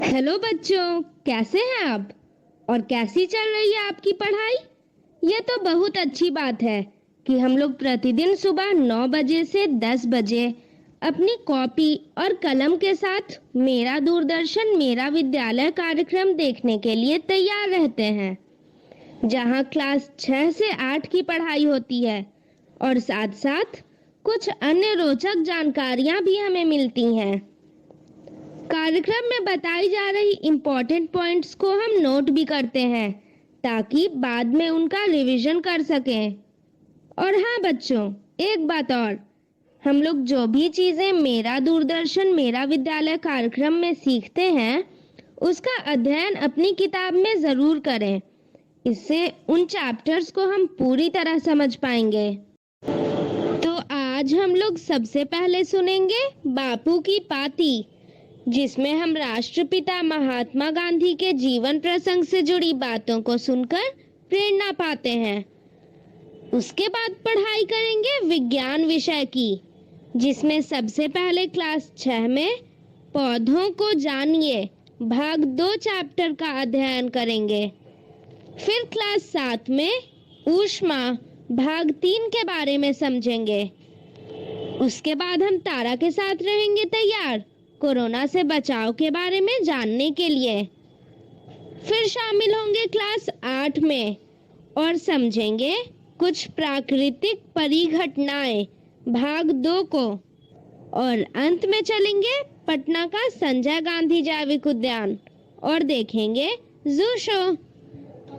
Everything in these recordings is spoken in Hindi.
हेलो बच्चों, कैसे हैं आप? और कैसी चल रही है आपकी पढ़ाई? ये तो बहुत अच्छी बात है कि हम लोग प्रतिदिन सुबह 9 बजे से 10 बजे अपनी कॉपी और कलम के साथ मेरा दूरदर्शन मेरा विद्यालय कार्यक्रम देखने के लिए तैयार रहते हैं, जहां क्लास 6 से 8 की पढ़ाई होती है और साथ-साथ कुछ अन्य रोचक जानकारियां भी हमें मिलती हैं। कार्यक्रम में बताई जा रही इम्पोर्टेंट पॉइंट्स को हम नोट भी करते हैं ताकि बाद में उनका रिवीजन कर सकें। और हाँ बच्चों, एक बात और, हम लोग जो भी चीजें मेरा दूरदर्शन मेरा विद्यालय कार्यक्रम में सीखते हैं उसका अध्ययन अपनी किताब में जरूर करें। इससे उन चैप्टर्स को हम पूरी तरह समझ पाएंगे। तो आज हम लोग सबसे पहले सुनेंगे बापू की पाती, जिसमें हम राष्ट्रपिता महात्मा गांधी के जीवन प्रसंग से जुड़ी बातों को सुनकर प्रेरणा पाते हैं। उसके बाद पढ़ाई करेंगे विज्ञान विषय की, जिसमें सबसे पहले क्लास 6 में पौधों को जानिए भाग 2 चैप्टर का अध्ययन करेंगे। फिर क्लास 7 में ऊष्मा भाग 3 के बारे में समझेंगे। उसके बाद हम तारा के साथ रहेंगे तैयार कोरोना से बचाव के बारे में जानने के लिए। फिर शामिल होंगे क्लास 8 में और समझेंगे कुछ प्राकृतिक परिघटनाएं भाग 2 को। और अंत में चलेंगे पटना का संजय गांधी जैविक उद्यान और देखेंगे जू शो।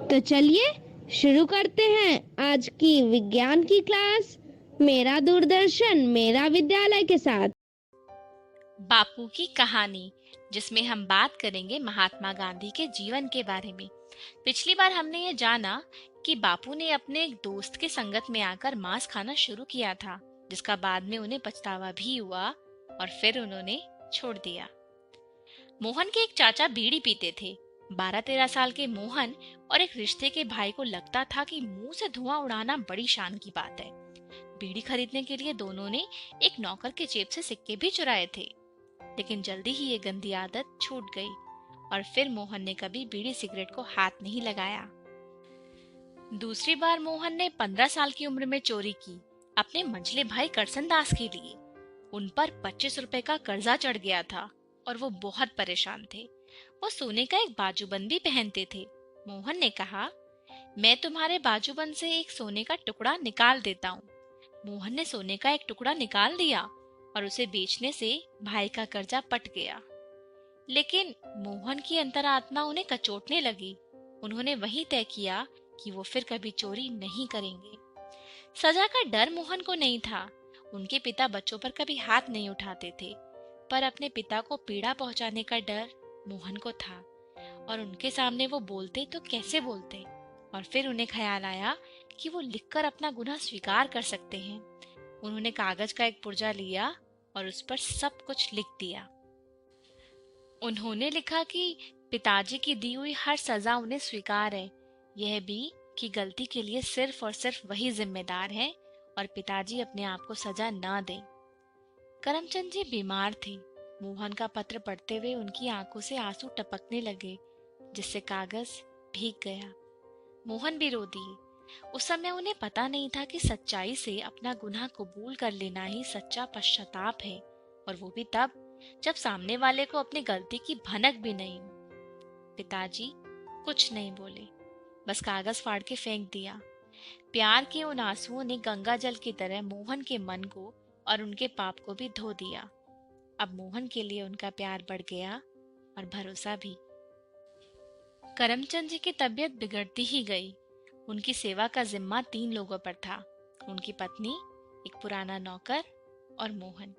तो चलिए शुरू करते हैं आज की विज्ञान की क्लास मेरा दूरदर्शन मेरा विद्यालय के साथ। बापू की कहानी, जिसमें हम बात करेंगे महात्मा गांधी के जीवन के बारे में। पिछली बार हमने ये जाना कि बापू ने अपने एक दोस्त के संगत में आकर मांस खाना शुरू किया था, जिसका बाद में उन्हें पछतावा भी हुआ और फिर उन्होंने छोड़ दिया। मोहन के एक चाचा बीड़ी पीते थे। 12-13 साल के मोहन और एक रिश्ते के भाई को लगता था कि मुंह से धुआं उड़ाना बड़ी शान की बात है। बीड़ी खरीदने के लिए दोनों ने एक नौकर के जेब से सिक्के भी चुराए थे, लेकिन जल्दी ही ये गंदी आदत छूट गई और फिर मोहन ने कभी बीड़ी सिगरेट को हाथ नहीं लगाया। दूसरी बार मोहन ने 15 साल की उम्र में चोरी की, अपने मंझले भाई करसन दास के लिए। उन पर 25 रुपए का कर्जा चढ़ गया था और वो बहुत परेशान थे। वो सोने का एक बाजूबंद भी पहनते थे। मोहन ने कहा, मैं तुम्हारे बाजूबंद से एक सोने का टुकड़ा निकाल देता हूँ। मोहन ने सोने का एक टुकड़ा निकाल दिया और उसे बेचने से भाई का कर्जा पट गया। लेकिन मोहन की अंतरात्मा उन्हें कचोटने लगी। उन्होंने वही तय किया कि वो फिर कभी चोरी नहीं करेंगे। सजा का डर मोहन को नहीं था। उनके पिता बच्चों पर कभी हाथ नहीं उठाते थे, पर अपने पिता को पीड़ा पहुंचाने का डर मोहन को था और उनके सामने वो बोलते तो कैसे बोलते। और फिर उन्हें ख्याल आया कि वो लिखकर अपना गुनाह स्वीकार कर सकते हैं। उन्होंने कागज का एक पुर्जा लिया और उस पर सब कुछ लिख दिया। उन्होंने लिखा कि पिताजी की दी हुई हर सजा उन्हें स्वीकार है, यह भी कि गलती के लिए सिर्फ और सिर्फ वही जिम्मेदार है और पिताजी अपने आप को सजा न दें। करमचंद जी बीमार थे। मोहन का पत्र पढ़ते हुए उनकी आंखों से आंसू टपकने लगे, जिससे कागज भीग गया। मोहन भी रो दिए। उस समय उन्हें पता नहीं था कि सच्चाई से अपना गुनाह कबूल कर लेना ही सच्चा पश्चाताप है, और वो भी तब जब सामने वाले को अपनी गलती की भनक भी नहीं हो। पिताजी कुछ नहीं बोले, बस कागज फाड़ के फेंक दिया। प्यार के उन आंसुओं ने गंगा जल की तरह मोहन के मन को और उनके पाप को भी धो दिया। अब मोहन के लिए उनका प्यार बढ़ गया और भरोसा भी। करमचंद जी की तबीयत बिगड़ती ही गई। उनकी सेवा का जिम्मा 3 लोगों पर था, उनकी पत्नी, एक पुराना नौकर और मोहन।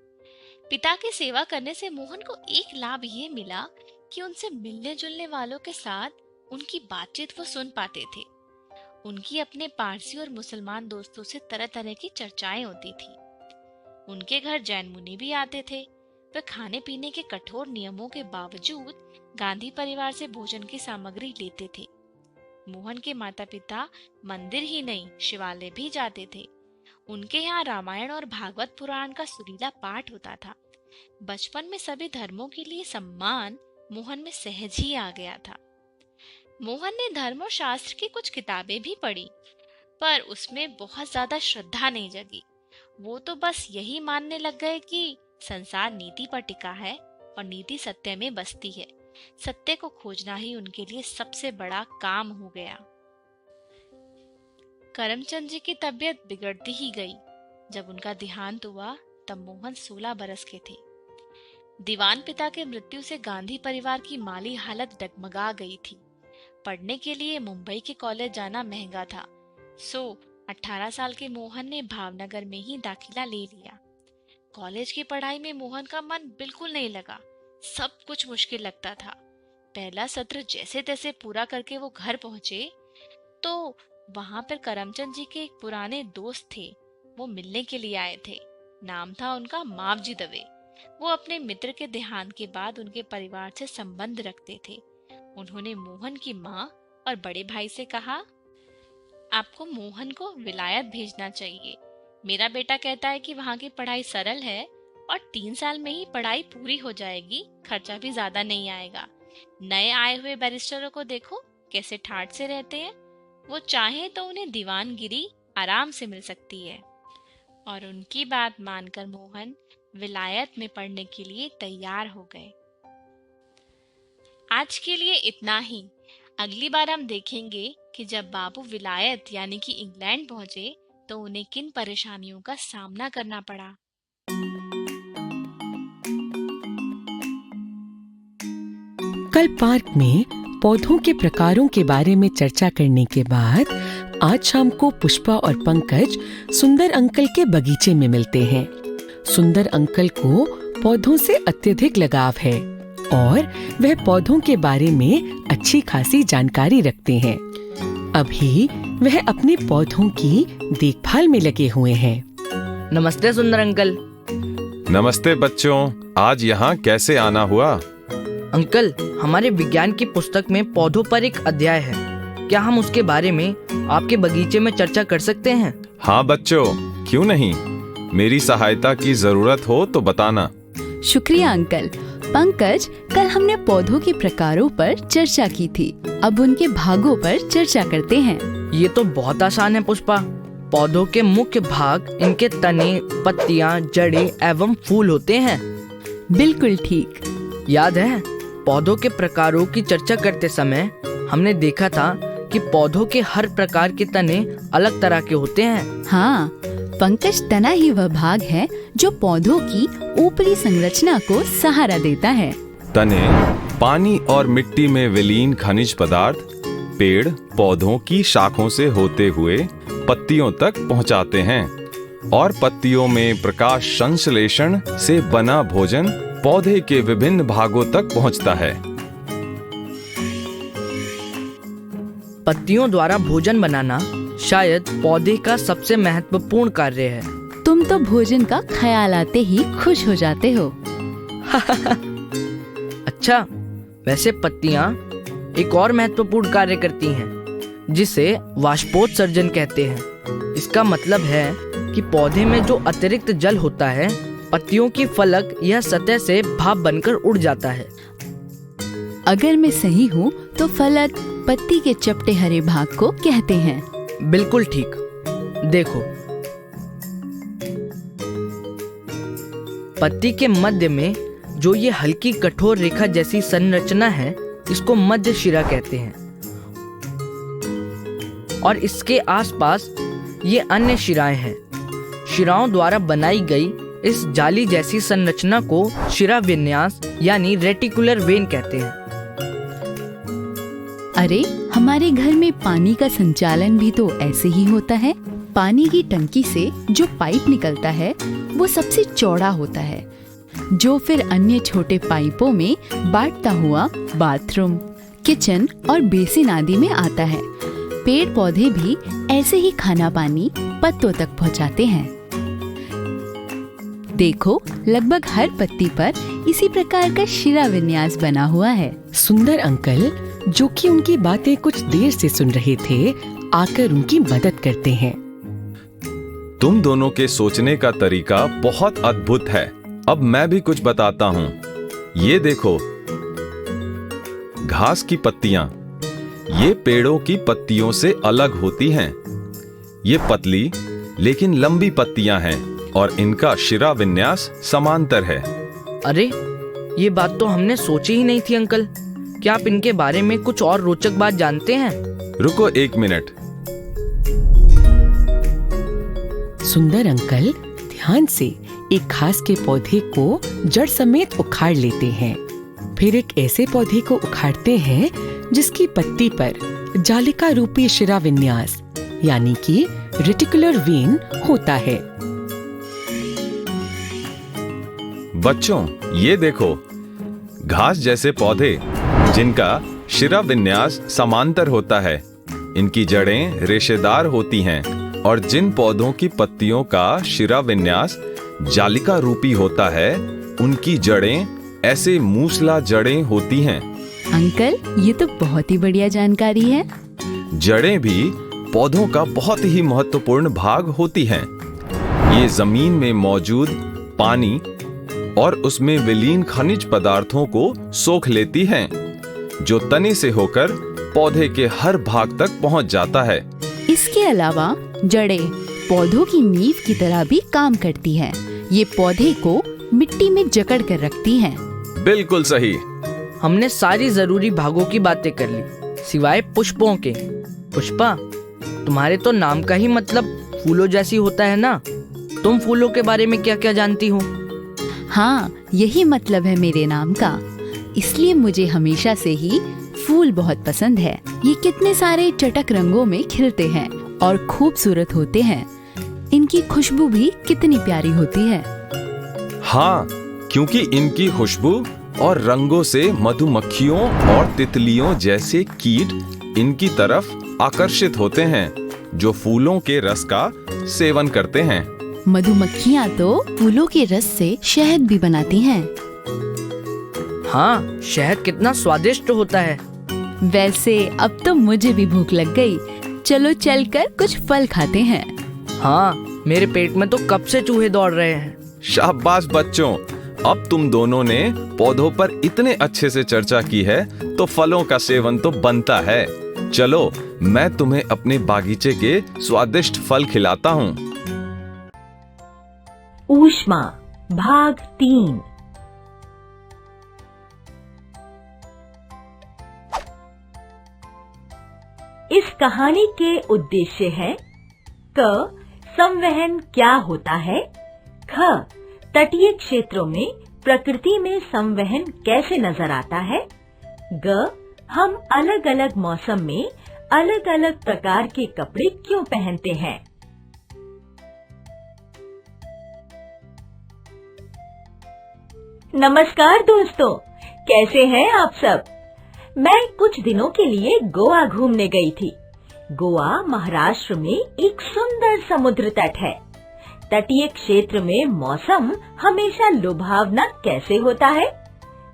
पिता की सेवा करने से मोहन को एक लाभ ये मिला कि उनसे मिलने जुलने वालों के साथ उनकी बातचीत वो सुन पाते थे। उनकी अपने पारसी और मुसलमान दोस्तों से तरह तरह की चर्चाएं होती थी। उनके घर जैन मुनि भी आते थे। वे खाने पीने के कठोर नियमों के बावजूद गांधी परिवार से भोजन की सामग्री लेते थे। मोहन के माता पिता मंदिर ही नहीं शिवालय भी जाते थे। उनके यहाँ रामायण और भागवत पुराण का सुरीला पाठ होता था। बचपन में सभी धर्मों के लिए सम्मान मोहन में सहज ही आ गया था। मोहन ने धर्म और शास्त्र की कुछ किताबें भी पढ़ी, पर उसमें बहुत ज्यादा श्रद्धा नहीं जगी। वो तो बस यही मानने लग गए कि संसार नीति पर टिका है और नीति सत्य में बसती है। सत्य को खोजना ही उनके लिए सबसे बड़ा काम हो गया। करमचंद जी की तबीयत बिगड़ती ही गई। जब उनका देहांत हुआ तब मोहन 16 बरस के थे। दीवान पिता के मृत्यु से गांधी परिवार की माली हालत डगमगा गई थी। पढ़ने के लिए मुंबई के कॉलेज जाना महंगा था, सो 18 साल के मोहन ने भावनगर में ही दाखिला ले लिया। कॉलेज की पढ़ाई में मोहन का मन बिल्कुल नहीं लगा। सब कुछ मुश्किल लगता था। पहला सत्र जैसे तैसे पूरा करके वो घर पहुंचे तो वहां पर करमचंद जी के एक पुराने दोस्त थे। वो मिलने के लिए आए थे। नाम था उनका मावजी दवे। वो अपने मित्र के देहांत के बाद उनके परिवार से संबंध रखते थे। उन्होंने मोहन की माँ और बड़े भाई से कहा, आपको मोहन को विलायत भेजना चाहिए। मेरा बेटा कहता है कि वहाँ की पढ़ाई सरल है और 3 साल में ही पढ़ाई पूरी हो जाएगी, खर्चा भी ज्यादा नहीं आएगा। नए आए हुए बैरिस्टरों को देखो कैसे ठाठ से रहते हैं। वो चाहे तो उन्हें दीवानगिरी आराम से मिल सकती है। और उनकी बात मानकर मोहन विलायत में पढ़ने के लिए तैयार हो गए। आज के लिए इतना ही। अगली बार हम देखेंगे कि जब बाबू विलायत यानी कि इंग्लैंड पहुंचे तो उन्हें किन परेशानियों का सामना करना पड़ा। कल पार्क में पौधों के प्रकारों के बारे में चर्चा करने के बाद आज शाम को पुष्पा और पंकज सुंदर अंकल के बगीचे में मिलते हैं। सुंदर अंकल को पौधों से अत्यधिक लगाव है और वह पौधों के बारे में अच्छी खासी जानकारी रखते हैं। अभी वह अपने पौधों की देखभाल में लगे हुए हैं। नमस्ते सुंदर अंकल। नमस्ते बच्चों, आज यहाँ कैसे आना हुआ? अंकल, हमारे विज्ञान की पुस्तक में पौधों पर एक अध्याय है। क्या हम उसके बारे में आपके बगीचे में चर्चा कर सकते हैं? हाँ बच्चों, क्यों नहीं। मेरी सहायता की जरूरत हो तो बताना। शुक्रिया अंकल। पंकज, कल हमने पौधों के प्रकारों पर चर्चा की थी। अब उनके भागों पर चर्चा करते हैं। ये तो बहुत आसान है पुष्पा। पौधों के मुख्य भाग इनके तने, पत्तियां, जड़ें एवं फूल होते हैं। बिल्कुल ठीक। याद है, पौधों के प्रकारों की चर्चा करते समय हमने देखा था कि पौधों के हर प्रकार के तने अलग तरह के होते हैं। हाँ, पंकज, तना ही वह भाग है जो पौधों की ऊपरी संरचना को सहारा देता है। तने पानी और मिट्टी में विलीन खनिज पदार्थ पेड़ पौधों की शाखों से होते हुए पत्तियों तक पहुंचाते हैं और पत्तियों में प्रकाश संश्लेषण से बना भोजन पौधे के विभिन्न भागों तक पहुंचता है। पत्तियों द्वारा भोजन बनाना शायद पौधे का सबसे महत्वपूर्ण कार्य है। तुम तो भोजन का ख्याल आते ही खुश हो जाते हो। अच्छा, वैसे पत्तियां एक और महत्वपूर्ण कार्य करती हैं, जिसे वाष्पोत्सर्जन कहते हैं। इसका मतलब है कि पौधे में जो अतिरिक्त जल होता है, पत्तियों की फलक या सतह से भाप बनकर उड़ जाता है। अगर मैं सही हूँ तो फलक पत्ती के चपटे हरे भाग को कहते हैं। बिल्कुल ठीक। देखो, पत्ती के मध्य में जो ये हल्की कठोर रेखा जैसी संरचना है, इसको मध्य शिरा कहते हैं। और इसके आसपास ये अन्य शिराएं हैं। शिराओं द्वारा बनाई गई इस जाली जैसी संरचना को शिरा विन्यास यानी रेटिकुलर वेन कहते हैं। अरे, हमारे घर में पानी का संचालन भी तो ऐसे ही होता है। पानी की टंकी से जो पाइप निकलता है वो सबसे चौड़ा होता है, जो फिर अन्य छोटे पाइपों में बांटता हुआ बाथरूम, किचन और बेसिन आदि में आता है। पेड़ पौधे भी ऐसे ही खाना पानी पत्तों तक पहुंचाते हैं। देखो, लगभग हर पत्ती पर इसी प्रकार का शिरा विन्यास बना हुआ है। सुंदर अंकल, जो कि उनकी बातें कुछ देर से सुन रहे थे, आकर उनकी मदद करते हैं। तुम दोनों के सोचने का तरीका बहुत अद्भुत है। अब मैं भी कुछ बताता हूँ। ये देखो, घास की पत्तियां। ये पेड़ों की पत्तियों से अलग होती हैं। ये पतली लेकिन लंबी पत्तियां हैं और इनका शिरा विन्यास समांतर है। अरे, ये बात तो हमने सोची ही नहीं थी अंकल। क्या आप इनके बारे में कुछ और रोचक बात जानते हैं? रुको 1 मिनट। सुंदर अंकल ध्यान से एक घास के पौधे को जड़ समेत उखाड़ लेते हैं। फिर एक ऐसे पौधे को उखाड़ते हैं जिसकी पत्ती पर जालिका रूपी शिरा विन्यास यानी कि रेटिकुलर वेन होता है। बच्चों, ये देखो, घास जैसे पौधे जिनका शिरा विन्यास समांतर होता है। इनकी जड़ें रेशेदार होती हैं और जिन पौधों की पत्तियों का शिरा विन्यास जालिका रूपी होता है, उनकी जड़ें ऐसे मूसला जड़ें होती हैं। अंकल, ये तो बहुत ही बढ़िया जानकारी है। जड़ें भी पौधों का बहुत ही महत्वपूर्ण भाग होती हैं। ये जमीन में मौजूद पानी और उसमें विलीन खनिज पदार्थों को सोख लेती हैं, जो तने से होकर पौधे के हर भाग तक पहुंच जाता है। इसके अलावा जड़ें पौधों की नींव की तरह भी काम करती हैं। ये पौधे को मिट्टी में जकड़ कर रखती हैं। बिल्कुल सही। हमने सारी जरूरी भागों की बातें कर ली, सिवाय पुष्पों के। पुष्पा, तुम्हारे तो नाम का ही मतलब फूलों जैसी होता है ना। तुम फूलों के बारे में क्या क्या जानती हो? हाँ, यही मतलब है मेरे नाम का। इसलिए मुझे हमेशा से ही फूल बहुत पसंद है। ये कितने सारे चटक रंगों में खिलते हैं और खूबसूरत होते हैं। इनकी खुशबू भी कितनी प्यारी होती है। हाँ, क्योंकि इनकी खुशबू और रंगों से मधुमक्खियों और तितलियों जैसे कीट इनकी तरफ आकर्षित होते हैं, जो फूलों के रस का सेवन करते हैं। मधुमक्खियाँ तो फूलों के रस से शहद भी बनाती हैं। हाँ, शहद कितना स्वादिष्ट होता है। वैसे अब तो मुझे भी भूख लग गई। चलो चलकर कुछ फल खाते हैं। हाँ, मेरे पेट में तो कब से चूहे दौड़ रहे हैं। शाबाश बच्चों, अब तुम दोनों ने पौधों पर इतने अच्छे से चर्चा की है, तो फलों का सेवन तो बनता है। चलो, मैं तुम्हें अपने बागीचे के स्वादिष्ट फल खिलाता हूँ। ऊष्मा भाग 3। इस कहानी के उद्देश्य है: क. संवहन क्या होता है? ख. तटीय क्षेत्रों में प्रकृति में संवहन कैसे नजर आता है? ग. हम अलग अलग मौसम में अलग अलग प्रकार के कपड़े क्यों पहनते हैं? नमस्कार दोस्तों, कैसे हैं आप सब? मैं कुछ दिनों के लिए गोवा घूमने गई थी। गोवा महाराष्ट्र में एक सुंदर समुद्र तट है। तटीय क्षेत्र में मौसम हमेशा लुभावना कैसे होता है?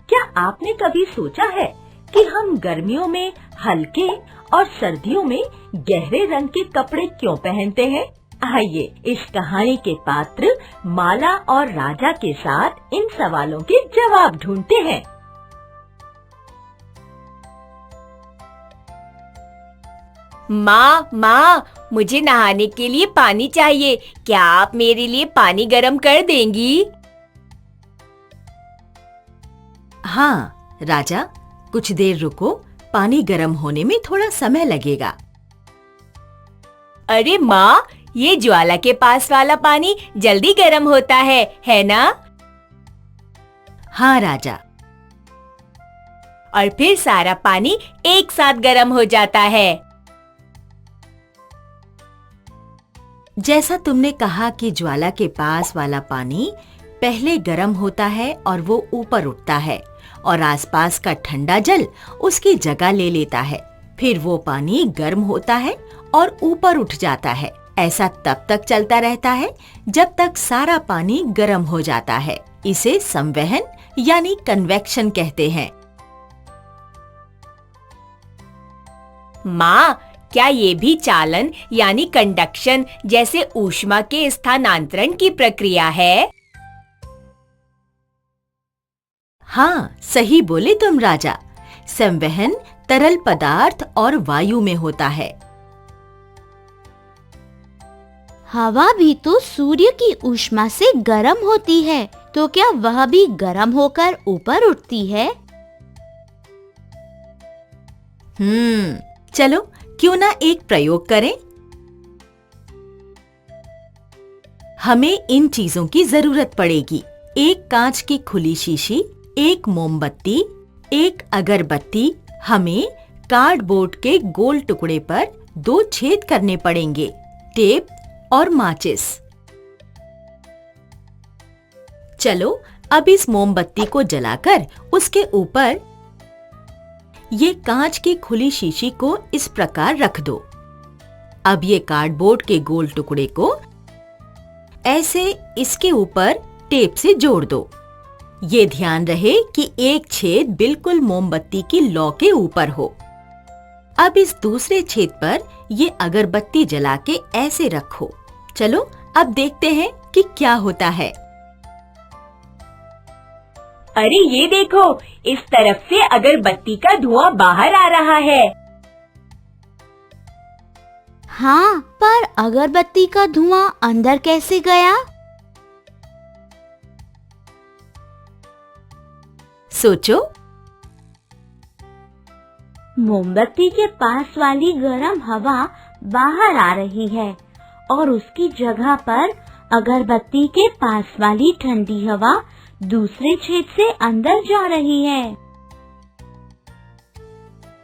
क्या आपने कभी सोचा है कि हम गर्मियों में हल्के और सर्दियों में गहरे रंग के कपड़े क्यों पहनते हैं? आइए इस कहानी के पात्र माला और राजा के साथ इन सवालों के जवाब ढूंढते हैं। माँ, मुझे नहाने के लिए पानी चाहिए। क्या आप मेरे लिए पानी गर्म कर देंगी? हाँ राजा, कुछ देर रुको, पानी गर्म होने में थोड़ा समय लगेगा। अरे माँ, ये ज्वाला के पास वाला पानी जल्दी गर्म होता है ना? हाँ राजा। और फिर सारा पानी एक साथ गर्म हो जाता है। जैसा तुमने कहा कि ज्वाला के पास वाला पानी पहले गर्म होता है और वो ऊपर उठता है और आसपास का ठंडा जल उसकी जगह ले लेता है। फिर वो पानी गर्म होता है और ऊपर उठ जाता है। ऐसा तब तक चलता रहता है जब तक सारा पानी गर्म हो जाता है। इसे संवहन यानी कन्वेक्शन कहते हैं। माँ, क्या ये भी चालन यानी कंडक्शन जैसे ऊष्मा के स्थानांतरण की प्रक्रिया है? हाँ, सही बोले तुम राजा। संवहन तरल पदार्थ और वायु में होता है। हवा भी तो सूर्य की ऊष्मा से गर्म होती है, तो क्या वह भी गर्म होकर ऊपर उठती है? चलो क्यों ना एक प्रयोग करें। हमें इन चीजों की जरूरत पड़ेगी। एक कांच की खुली शीशी, एक मोमबत्ती, एक अगरबत्ती। हमें कार्डबोर्ड के गोल टुकड़े पर 2 छेद करने पड़ेंगे, टेप और माचिस। चलो अब इस मोमबत्ती को जलाकर उसके ऊपर ये कांच की खुली शीशी को इस प्रकार रख दो। अब ये कार्डबोर्ड के गोल टुकड़े को ऐसे इसके ऊपर टेप से जोड़ दो। ये ध्यान रहे कि एक छेद बिल्कुल मोमबत्ती की लौ के ऊपर हो। अब इस दूसरे छेद पर ये अगरबत्ती जला के ऐसे रखो। चलो अब देखते हैं कि क्या होता है। अरे ये देखो, इस तरफ से अगरबत्ती का धुआं बाहर आ रहा है। हाँ, पर अगरबत्ती का धुआं अंदर कैसे गया? सोचो। मोमबत्ती के पास वाली गर्म हवा बाहर आ रही है और उसकी जगह पर अगरबत्ती के पास वाली ठंडी हवा दूसरे छेद से अंदर जा रही है।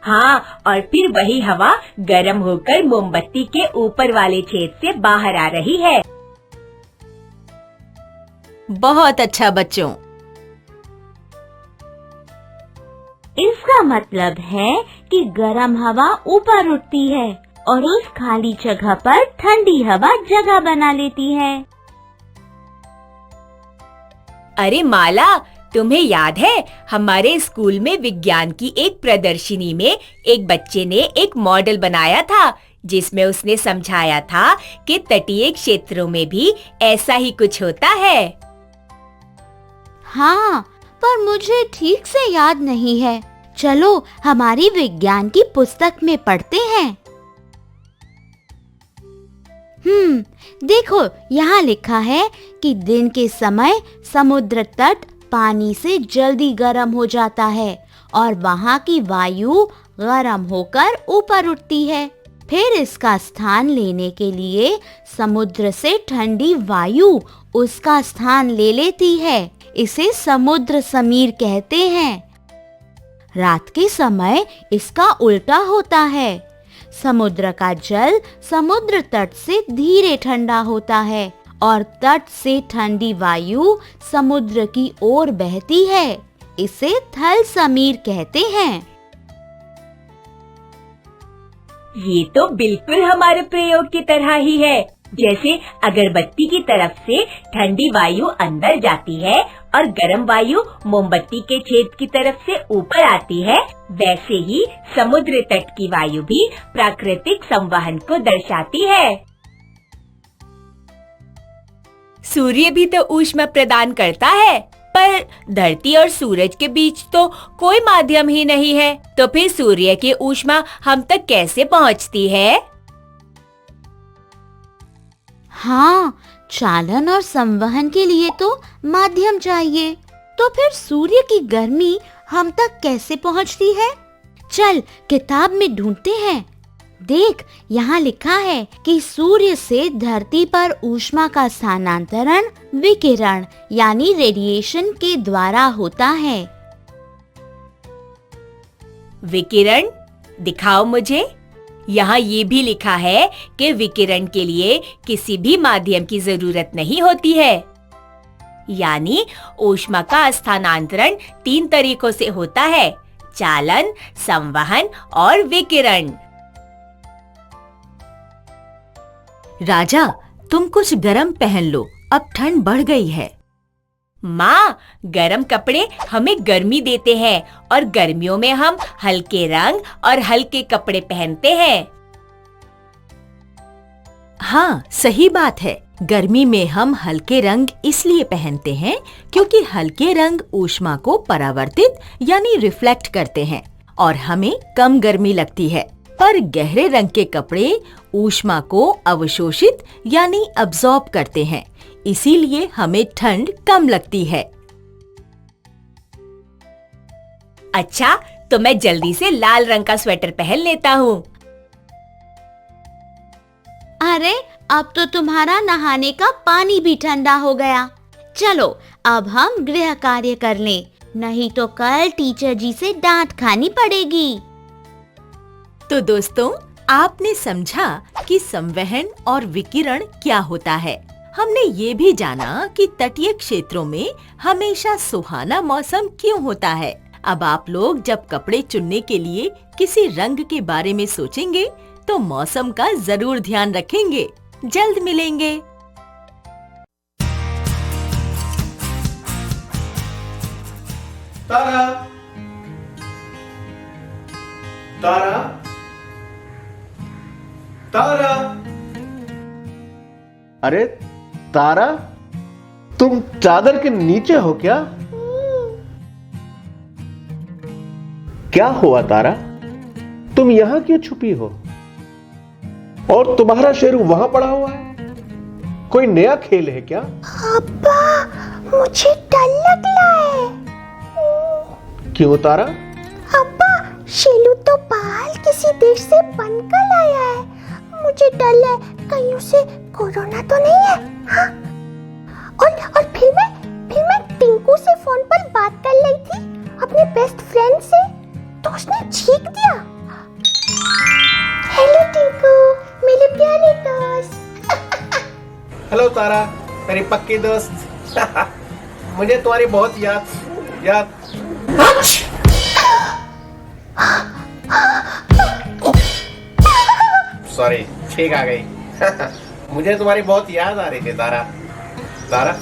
हाँ, और फिर वही हवा गर्म होकर मोमबत्ती के ऊपर वाले छेद से बाहर आ रही है। बहुत अच्छा बच्चों। इसका मतलब है कि गर्म हवा ऊपर उठती है और उस खाली जगह पर ठंडी हवा जगह बना लेती है। अरे माला, तुम्हें याद है हमारे स्कूल में विज्ञान की एक प्रदर्शनी में एक बच्चे ने एक मॉडल बनाया था जिसमें उसने समझाया था कि तटीय क्षेत्रों में भी ऐसा ही कुछ होता है। हाँ, पर मुझे ठीक से याद नहीं है। चलो हमारी विज्ञान की पुस्तक में पढ़ते हैं। देखो यहाँ लिखा है कि दिन के समय समुद्र तट पानी से जल्दी गर्म हो जाता है और वहाँ की वायु गर्म होकर ऊपर उठती है। फिर इसका स्थान लेने के लिए समुद्र से ठंडी वायु उसका स्थान ले लेती है। इसे समुद्र समीर कहते हैं। रात के समय इसका उल्टा होता है। समुद्र का जल समुद्र तट से धीरे ठंडा होता है और तट से ठंडी वायु समुद्र की ओर बहती है। इसे थल समीर कहते हैं। ये तो बिल्कुल हमारे प्रयोग की तरह ही है। जैसे अगरबत्ती की तरफ से ठंडी वायु अंदर जाती है और गर्म वायु मोमबत्ती के छेद की तरफ से ऊपर आती है, वैसे ही समुद्र तट की वायु भी प्राकृतिक संवहन को दर्शाती है। सूर्य भी तो ऊष्मा प्रदान करता है, पर धरती और सूरज के बीच तो कोई माध्यम ही नहीं है, तो फिर सूर्य की ऊष्मा हम तक कैसे पहुंचती है? हाँ, चालन और संवहन के लिए तो माध्यम चाहिए। तो फिर सूर्य की गर्मी हम तक कैसे पहुंचती है? चल किताब में ढूंढते हैं। देख, यहाँ लिखा है कि सूर्य से धरती पर ऊष्मा का स्थानांतरण विकिरण यानी रेडिएशन के द्वारा होता है। विकिरण दिखाओ मुझे। यहाँ ये भी लिखा है कि विकिरण के लिए किसी भी माध्यम की जरूरत नहीं होती है, यानी ऊष्मा का स्थानांतरण 3 तरीकों से होता है: चालन, संवहन और विकिरण। राजा, तुम कुछ गरम पहन लो, अब ठंड बढ़ गई है। माँ, गरम कपड़े हमें गर्मी देते हैं और गर्मियों में हम हल्के रंग और हल्के कपड़े पहनते हैं। हाँ, सही बात है। गर्मी में हम हल्के रंग इसलिए पहनते हैं क्योंकि हल्के रंग ऊष्मा को परावर्तित यानी रिफ्लेक्ट करते हैं और हमें कम गर्मी लगती है। पर गहरे रंग के कपड़े ऊष्मा को अवशोषित यानी अब्सॉर्ब करते हैं, इसीलिए हमें ठंड कम लगती है। अच्छा, तो मैं जल्दी से लाल रंग का स्वेटर पहन लेता हूँ। अरे, अब तो तुम्हारा नहाने का पानी भी ठंडा हो गया। चलो अब हम गृह कार्य कर लें, नहीं तो कल टीचर जी से डांट खानी पड़ेगी। तो दोस्तों, आपने समझा कि संवहन और विकिरण क्या होता है। हमने ये भी जाना कि तटीय क्षेत्रों में हमेशा सुहाना मौसम क्यों होता है। अब आप लोग जब कपड़े चुनने के लिए किसी रंग के बारे में सोचेंगे तो मौसम का जरूर ध्यान रखेंगे। जल्द मिलेंगे। तारा, तारा, तारा। अरे तारा, तुम चादर के नीचे हो क्या? क्या हुआ तारा, तुम यहां क्यों छुपी हो? और तुम्हारा शेरू वहां पड़ा हुआ है, कोई नया खेल है क्या? अब्बा, मुझे डर लग रहा है। क्यों तारा? अब्बा, शेलू तो बाहर किसी देश से बनकर आया है। मुझे डर है कहीं उसे कोरोना तो नहीं है। हाँ? और फिर मैं टिंकू से फोन पर बात कर रही थी, अपने बेस्ट फ्रेंड से, तो उसने छींक दिया। हेलो टिंकू, मेरे प्यारे दोस्त। हेलो तारा, मेरी पक्की दोस्त। मुझे तुम्हारी बहुत याद। सॉरी, छींक आ गई। मुझे तुम्हारी बहुत याद आ रही थी तारा। तारा,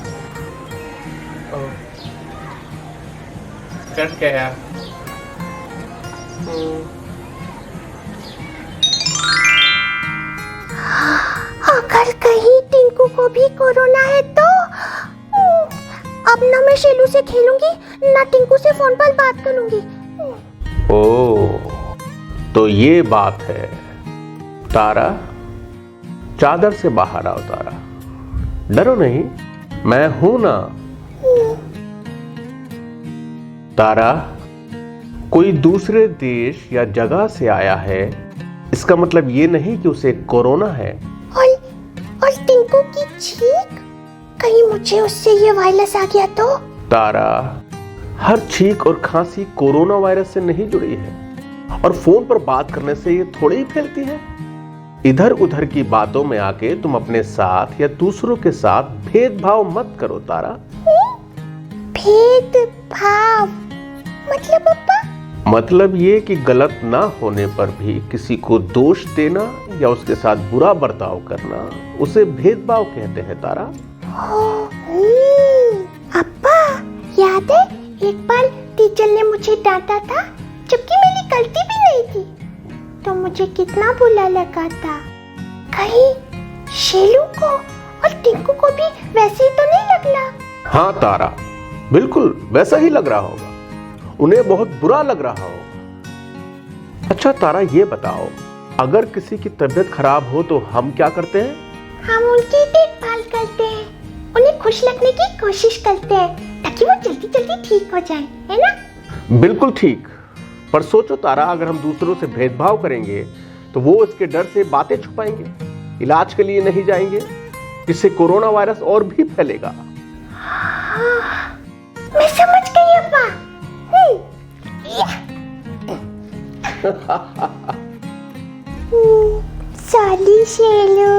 कट गया। अगर कहीं टिंकू को भी कोरोना है तो अब ना मैं शेलू से खेलूंगी, ना टिंकू से फोन पर बात करूंगी। ओह, तो ये बात है। तारा, चादर से बाहर आओ तारा, डरो नहीं, मैं हूं ना। तारा, कोई दूसरे देश या जगह से आया है, इसका मतलब ये नहीं कि उसे कोरोना है। और टिंकू की छींक, कहीं मुझे उससे ये वायरस आ गया तो? तारा, हर छींक और खांसी कोरोना वायरस से नहीं जुड़ी है, और फोन पर बात करने से ये थोड़ी ही फैलती है। इधर उधर की बातों में आके तुम अपने साथ या दूसरों के साथ भेदभाव मत करो तारा। भेदभाव मतलब पापा? मतलब ये कि गलत ना होने पर भी किसी को दोष देना या उसके साथ बुरा बर्ताव करना, उसे भेदभाव कहते हैं तारा। अब्बा, याद है एक बार टीचर ने मुझे डांटा था, जबकि मेरी गलती भी नहीं थी, तो मुझे कितना बुरा लगा था। कहीं शेलू को और टिंकू को भी वैसे ही तो नहीं लग रहा? हाँ तारा, बिल्कुल वैसा ही लग रहा होगा, उन्हें बहुत बुरा लग रहा होगा। अच्छा तारा, ये बताओ, अगर किसी की तबीयत खराब हो तो हम क्या करते हैं? हम उनकी देखभाल करते हैं, उन्हें खुश रखने की कोशिश करते हैं, ताकि वो जल्दी जल्दी ठीक हो जाएं, है ना? बिल्कुल ठीक। पर सोचो तारा, अगर हम दूसरों से भेदभाव करेंगे तो वो इसके डर से बातें छुपाएंगे, इलाज के लिए नहीं जाएंगे, इससे कोरोना वायरस और भी फैलेगा। मैं समझ गई अब्बा। सॉरी शेलू।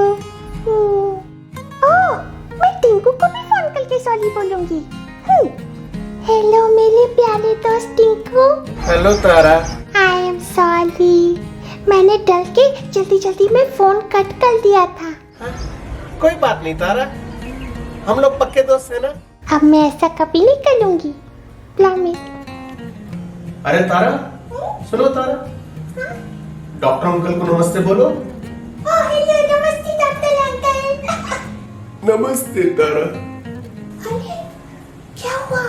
मैं टिंकू को भी फोन करके सॉरी बोलूंगी। हेलो मेरे प्यारे दोस्त Tinku. Hello Tara. I am sorry, मैंने डर के जल्दी में फोन कट कर दिया था। कोई बात नहीं तारा, हम लोग पक्के दोस्त हैं ना। अब मैं ऐसा कभी नहीं करूंगी, प्रॉमिस। अरे तारा, सुनो तारा, डॉक्टर अंकल को नमस्ते बोलो। हेलो, नमस्ते डॉक्टर अंकल। नमस्ते तारा। अरे क्या हुआ,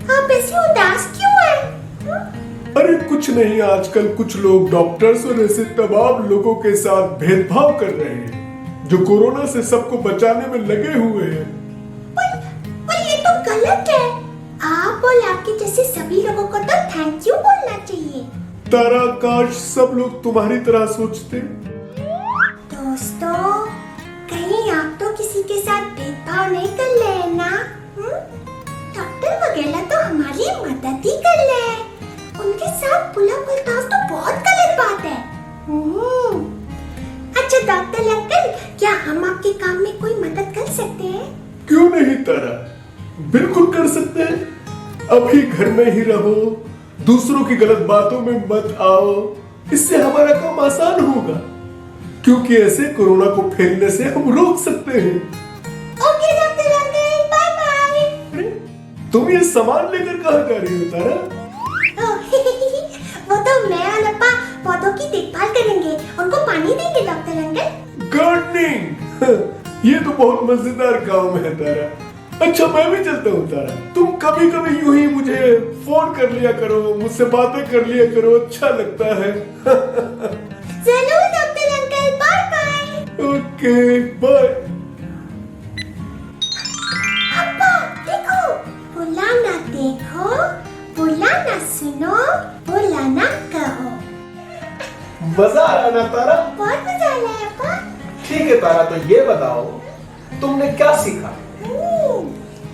आप ऐसे उदास क्यों हैं? अरे कुछ कुछ नहीं, आजकल कुछ लोग डॉक्टर्स और ऐसे तमाम लोगों के साथ भेदभाव कर रहे हैं जो कोरोना से सबको बचाने में लगे हुए हैं। पर ये तो गलत है। आप और आपके जैसे सभी लोगों को तो थैंक यू बोलना चाहिए। तारा, काश सब लोग तुम्हारी तरह सोचते। दोस्तों, कहीं आप तो किसी के साथ भेदभाव नहीं कर रहे हैं ना? डॉक्टर वगैरह तो हमारी मदद ही कर रहे हैं। उनके साथ बुला बर्ताव तो बहुत गलत बात है। अच्छा डॉक्टर अंकल, क्या हम आपके काम में कोई मदद कर सकते हैं? क्यों नहीं तारा, बिल्कुल कर सकते हैं। अभी घर में ही रहो, दूसरों की गलत बातों में मत आओ, इससे हमारा काम आसान होगा, क्योंकि ऐसे कोरोना को फैलने से हम रोक सकते हैं। Okay doctor uncle, bye bye. तुम ये सामान लेकर कहाँ जा रही हो तारा? वो तो मैं और अप्पा पौधों की देखभाल करेंगे, उनको पानी देंगे डॉक्टर अंकल। गार्डनिंग, ये तो बहुत मजेदार काम है तारा। अच्छा मैं भी चलता हूँ तारा, तुम कभी कभी यूं ही मुझे फोन कर लिया करो, मुझसे बातें कर लिया करो, अच्छा लगता है। जरूर doctor uncle, bye bye. Okay bye. अप्पा देखो, बोला ना देखो, बोला ना सुनो, बोला ना कहो। मजा आ रहा ना तारा? बहुत मजा आया है अप्पा। ठीक है तारा, तो ये बताओ तुमने क्या सीखा?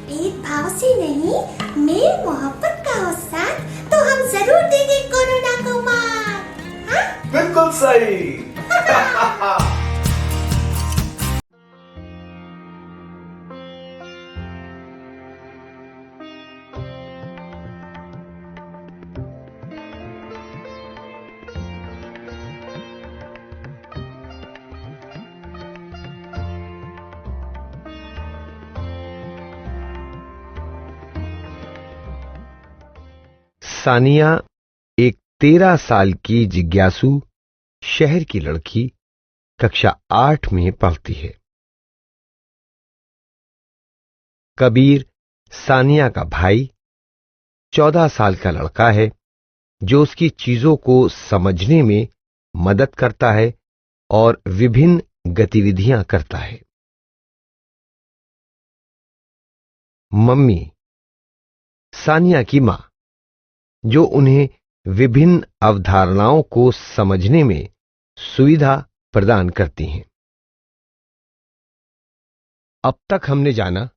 भेदभाव से नहीं, मेल मोहब्बत का हो साथ, तो हम जरूर देंगे कोरोना को मात। हाँ? बिल्कुल सही। सानिया एक 13 साल की जिज्ञासु शहर की लड़की कक्षा 8 में पढ़ती है। कबीर सानिया का भाई 14 साल का लड़का है जो उसकी चीजों को समझने में मदद करता है और विभिन्न गतिविधियां करता है। मम्मी सानिया की मां, जो उन्हें विभिन्न अवधारणाओं को समझने में सुविधा प्रदान करती हैं। अब तक हमने जाना,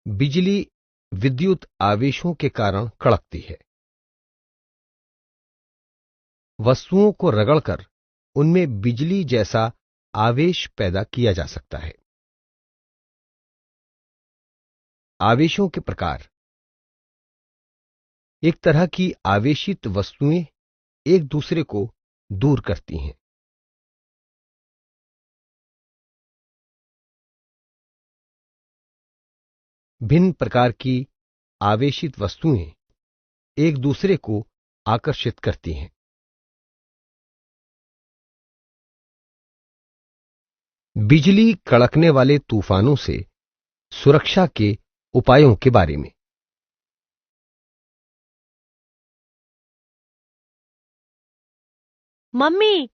बिजली विद्युत आवेशों के कारण कड़कती है। वस्तुओं को रगड़कर उनमें बिजली जैसा आवेश पैदा किया जा सकता है। आवेशों के प्रकार: एक तरह की आवेशित वस्तुएं एक दूसरे को दूर करती हैं। भिन्न प्रकार की आवेशित वस्तुएं एक दूसरे को आकर्षित करती हैं। बिजली कड़कने वाले तूफानों से सुरक्षा के उपायों के बारे में। मम्मी,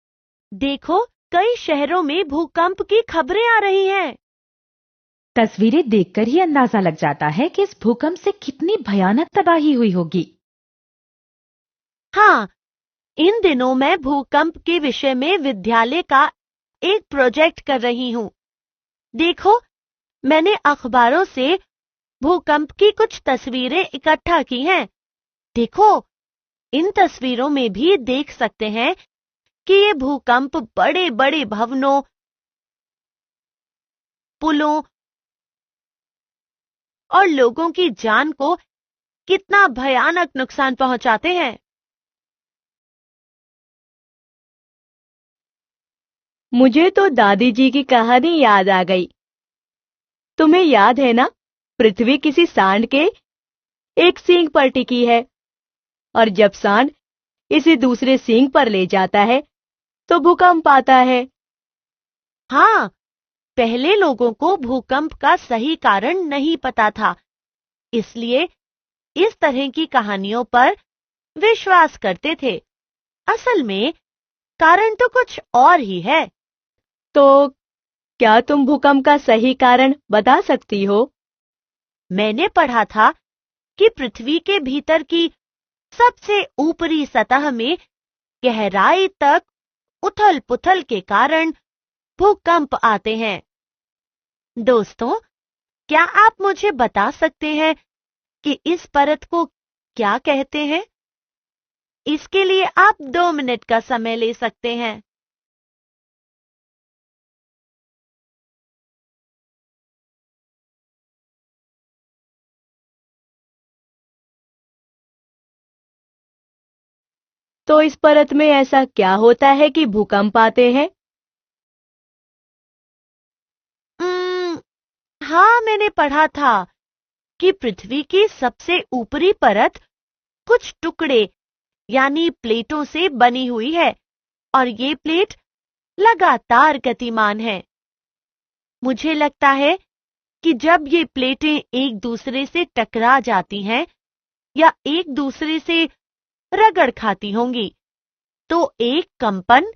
देखो, कई शहरों में भूकंप की खबरें आ रही हैं। तस्वीरें देखकर ही अंदाजा लग जाता है कि इस भूकंप से कितनी भयानक तबाही हुई होगी। हाँ, इन दिनों मैं भूकंप के विषय में विद्यालय का एक प्रोजेक्ट कर रही हूँ। देखो, मैंने अखबारों से भूकंप की कुछ तस्वीरें इकट्ठा की हैं। देखो, इन तस्वीरों में भी देख सकते हैं कि ये भूकंप बड़े बड़े भवनों, पुलों और लोगों की जान को कितना भयानक नुकसान पहुंचाते हैं। मुझे तो दादी जी की कहानी याद आ गई। तुम्हें याद है ना, पृथ्वी किसी सांड के एक सींग पर टिकी है और जब सांड इसे दूसरे सींग पर ले जाता है तो भूकंप आता है। हाँ, पहले लोगों को भूकंप का सही कारण नहीं पता था, इसलिए इस तरह की कहानियों पर विश्वास करते थे। असल में कारण तो कुछ और ही है। तो क्या तुम भूकंप का सही कारण बता सकती हो? मैंने पढ़ा था कि पृथ्वी के भीतर की सबसे ऊपरी सतह में गहराई तक उथल-पुथल के कारण भूकंप आते हैं। दोस्तों, क्या आप मुझे बता सकते हैं कि इस परत को क्या कहते हैं? इसके लिए आप 2 मिनट का समय ले सकते हैं। तो इस परत में ऐसा क्या होता है कि भूकंप आते हैं? हाँ, मैंने पढ़ा था कि पृथ्वी की सबसे ऊपरी परत कुछ टुकड़े यानी प्लेटों से बनी हुई है और ये प्लेट लगातार गतिमान है। मुझे लगता है कि जब ये प्लेटें एक दूसरे से टकरा जाती हैं या एक दूसरे से रगड़ खाती होंगी, तो एक कंपन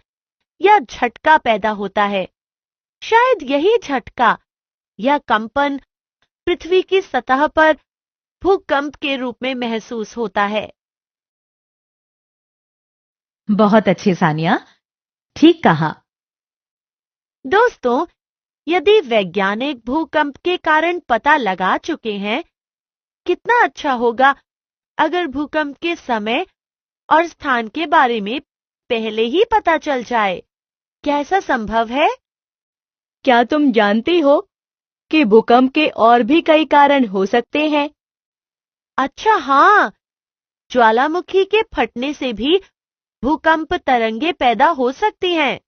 या झटका पैदा होता है। शायद यही झटका या कंपन पृथ्वी की सतह पर भूकंप के रूप में महसूस होता है। बहुत अच्छी सानिया, ठीक कहा। दोस्तों, यदि वैज्ञानिक भूकंप के कारण पता लगा चुके हैं, कितना अच्छा होगा अगर भूकंप के समय और स्थान के बारे में पहले ही पता चल जाए। क्या ऐसा संभव है? क्या तुम जानती हो कि भूकंप के और भी कई कारण हो सकते हैं? अच्छा हाँ, ज्वालामुखी के फटने से भी भूकंप तरंगे पैदा हो सकती हैं।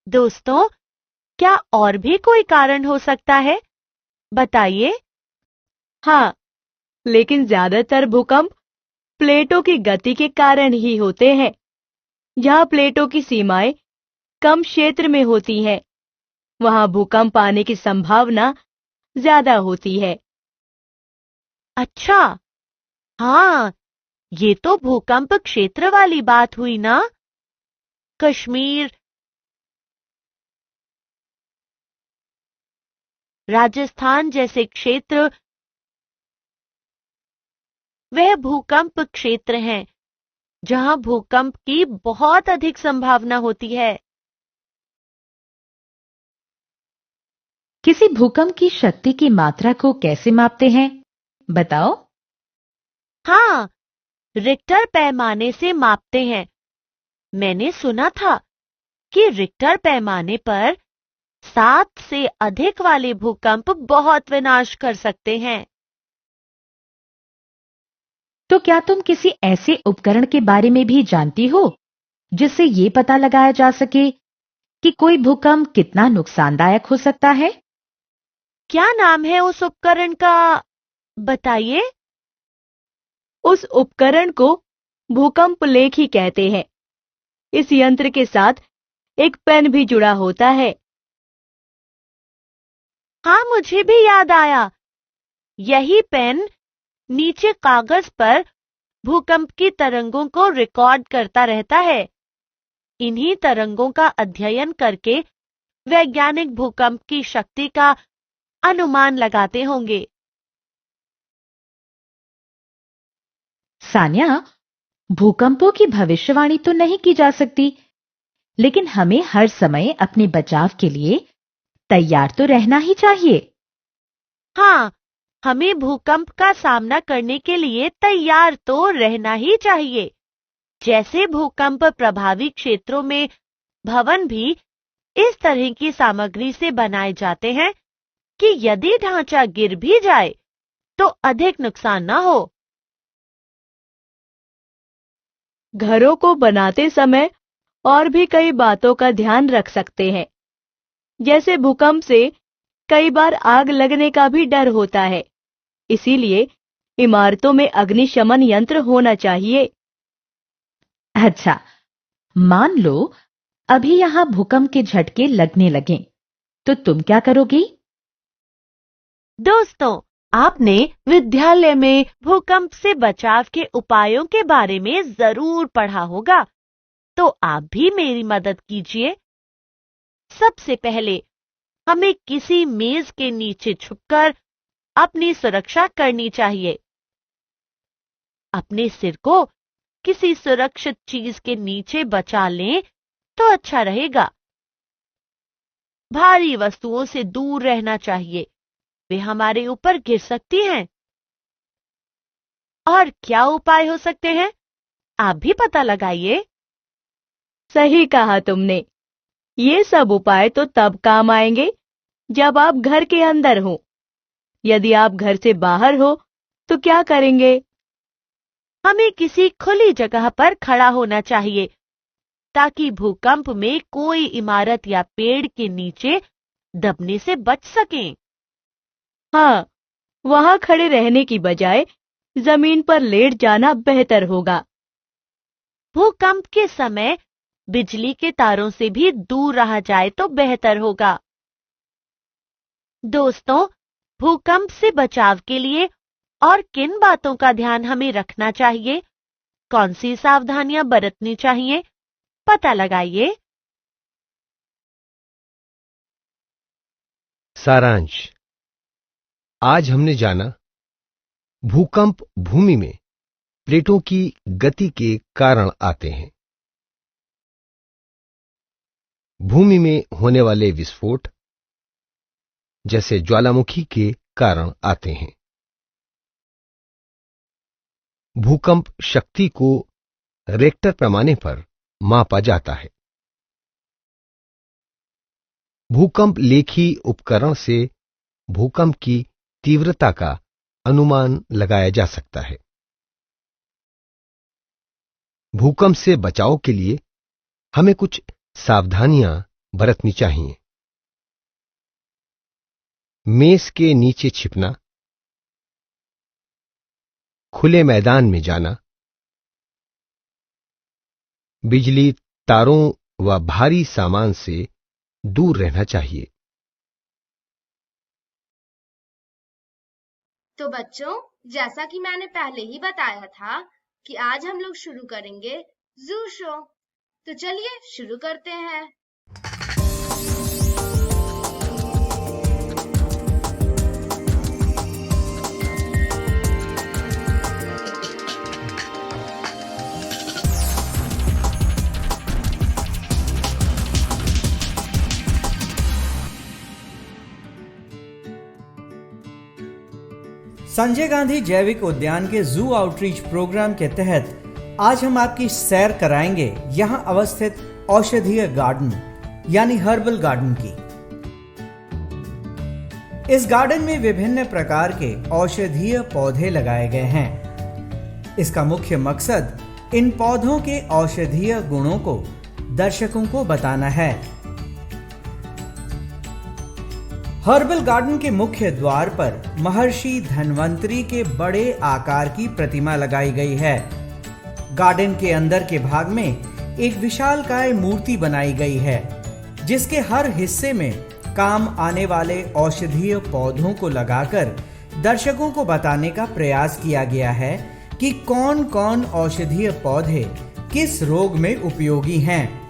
दोस्तों, क्या और भी कोई कारण हो सकता है? बताइए। हाँ, लेकिन ज्यादातर भूकंप प्लेटों की गति के कारण ही होते हैं। जहाँ प्लेटों की सीमाएं कम क्षेत्र में होती हैं, वहाँ भूकंप आने की संभावना ज्यादा होती है। अच्छा, हाँ, ये तो भूकंप क्षेत्र वाली बात हुई ना? कश्मीर, राजस्थान जैसे क्षेत्र वह भूकंप क्षेत्र हैं जहां भूकंप की बहुत अधिक संभावना होती है। किसी भूकंप की शक्ति की मात्रा को कैसे मापते हैं, बताओ? हाँ, रिक्टर पैमाने से मापते हैं। मैंने सुना था कि रिक्टर पैमाने पर 7 से अधिक वाले भूकंप बहुत विनाश कर सकते हैं। तो क्या तुम किसी ऐसे उपकरण के बारे में भी जानती हो जिससे ये पता लगाया जा सके कि कोई भूकंप कितना नुकसानदायक हो सकता है? क्या नाम है उस उपकरण का? बताइए। उस उपकरण को भूकंप लेख ही कहते हैं। इस यंत्र के साथ एक पेन भी जुड़ा होता है। हाँ, मुझे भी याद आया। यही पेन नीचे कागज पर भूकंप की तरंगों को रिकॉर्ड करता रहता है। इन्हीं तरंगों का अध्ययन करके वैज्ञानिक भूकंप की शक्ति का अनुमान लगाते होंगे। सानिया, भूकंपों की भविष्यवाणी तो नहीं की जा सकती, लेकिन हमें हर समय अपने बचाव के लिए तैयार तो रहना ही चाहिए। हाँ, हमें भूकंप का सामना करने के लिए तैयार तो रहना ही चाहिए। जैसे भूकंप प्रभावी क्षेत्रों में भवन भी इस तरह की सामग्री से बनाए जाते हैं कि यदि ढांचा गिर भी जाए तो अधिक नुकसान न हो। घरों को बनाते समय और भी कई बातों का ध्यान रख सकते हैं। जैसे भूकंप से कई बार आग लगने का भी डर होता है, इसीलिए इमारतों में अग्निशमन यंत्र होना चाहिए। अच्छा, मान लो अभी यहां भूकंप के झटके लगने लगे, तो तुम क्या करोगी? दोस्तों, आपने विद्यालय में भूकंप से बचाव के उपायों के बारे में जरूर पढ़ा होगा, तो आप भी मेरी मदद कीजिए। सबसे पहले हमें किसी मेज के नीचे छुपकर अपनी सुरक्षा करनी चाहिए। अपने सिर को किसी सुरक्षित चीज के नीचे बचा लें तो अच्छा रहेगा। भारी वस्तुओं से दूर रहना चाहिए, वे हमारे ऊपर गिर सकती हैं। और क्या उपाय हो सकते हैं, आप भी पता लगाइए। सही कहा तुमने। ये सब उपाय तो तब काम आएंगे जब आप घर के अंदर हो। यदि आप घर से बाहर हो तो क्या करेंगे? हमें किसी खुली जगह पर खड़ा होना चाहिए ताकि भूकंप में कोई इमारत या पेड़ के नीचे दबने से बच सकें। हाँ, वहां खड़े रहने की बजाय जमीन पर लेट जाना बेहतर होगा। भूकंप के समय बिजली के तारों से भी दूर रहा जाए तो बेहतर होगा। दोस्तों, भूकंप से बचाव के लिए और किन बातों का ध्यान हमें रखना चाहिए, कौन सी सावधानियां बरतनी चाहिए, पता लगाइए। सारांश। आज हमने जाना भूकंप भूमि में प्लेटों की गति के कारण आते हैं। भूमि में होने वाले विस्फोट जैसे ज्वालामुखी के कारण आते हैं। भूकंप शक्ति को रेक्टर पैमाने पर मापा जाता है। भूकंप लेखी उपकरण से भूकंप की तीव्रता का अनुमान लगाया जा सकता है। भूकंप से बचाव के लिए हमें कुछ सावधानियां बरतनी चाहिए। मेज के नीचे छिपना, खुले मैदान में जाना, बिजली तारों व भारी सामान से दूर रहना चाहिए। तो बच्चों, जैसा कि मैंने पहले ही बताया था कि आज हम लोग शुरू करेंगे जू शो। तो चलिए शुरू करते हैं। संजय गांधी जैविक उद्यान के जू आउटरीच प्रोग्राम के तहत आज हम आपकी सैर कराएंगे यहां अवस्थित औषधीय गार्डन यानी हर्बल गार्डन की। इस गार्डन में विभिन्न प्रकार के औषधीय पौधे लगाए गए हैं। इसका मुख्य मकसद इन पौधों के औषधीय गुणों को दर्शकों को बताना है। हर्बल गार्डन के मुख्य द्वार पर महर्षि धन्वंतरी के बड़े आकार की प्रतिमा लगाई गई है। गार्डन के अंदर के भाग में एक विशालकाय मूर्ति बनाई गई है, जिसके हर हिस्से में काम आने वाले औषधीय पौधों को लगाकर दर्शकों को बताने का प्रयास किया गया है कि कौन कौन औषधीय पौधे किस रोग में उपयोगी हैं।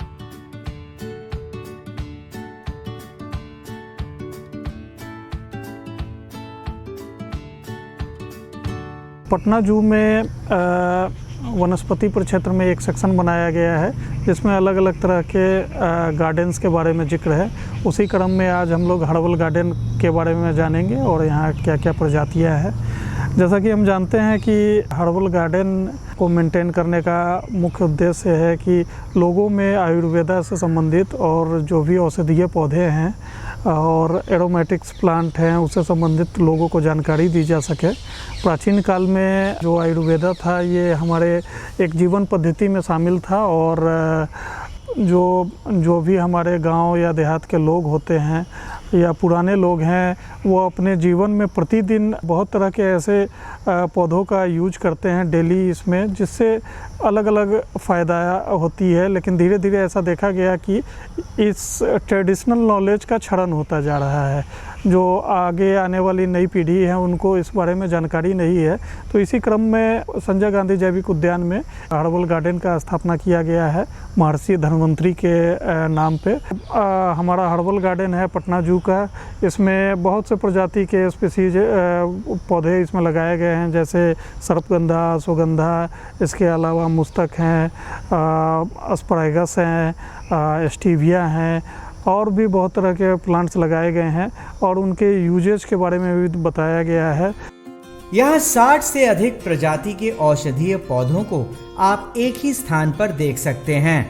पटना जू में वनस्पति परिक्षेत्र में एक सेक्शन बनाया गया है जिसमें अलग अलग तरह के गार्डन्स के बारे में जिक्र है। उसी क्रम में आज हम लोग हर्बल गार्डन के बारे में जानेंगे और यहाँ क्या क्या प्रजातियाँ हैं। जैसा कि हम जानते हैं कि हर्बल गार्डन को मेंटेन करने का मुख्य उद्देश्य है कि लोगों में आयुर्वेदा से संबंधित और जो भी औषधीय पौधे हैं और एरोमेटिक्स प्लांट हैं उससे संबंधित लोगों को जानकारी दी जा सके। प्राचीन काल में जो आयुर्वेदा था ये हमारे एक जीवन पद्धति में शामिल था और जो भी हमारे गांव या देहात के लोग होते हैं या पुराने लोग हैं वो अपने जीवन में प्रतिदिन बहुत तरह के ऐसे पौधों का यूज करते हैं डेली इसमें, जिससे अलग अलग फ़ायदा होती है। लेकिन धीरे धीरे ऐसा देखा गया कि इस ट्रेडिशनल नॉलेज का क्षरण होता जा रहा है। जो आगे आने वाली नई पीढ़ी है उनको इस बारे में जानकारी नहीं है। तो इसी क्रम में संजय गांधी जैविक उद्यान में हर्बल गार्डन का स्थापना किया गया है महर्षि धन्वंतरी के नाम पे। हमारा हर्बल गार्डन है पटना जू का, इसमें बहुत से प्रजाति के स्पीसीज पौधे इसमें लगाए गए हैं, जैसे सर्पगंधा, सुगंधा, इसके अलावा मुस्तक हैं, अस्परागस हैं, स्टीविया हैं और भी बहुत तरह के प्लांट्स लगाए गए हैं और उनके यूजेज के बारे में भी बताया गया है। यहाँ 60 से अधिक प्रजाति के औषधीय पौधों को आप एक ही स्थान पर देख सकते हैं।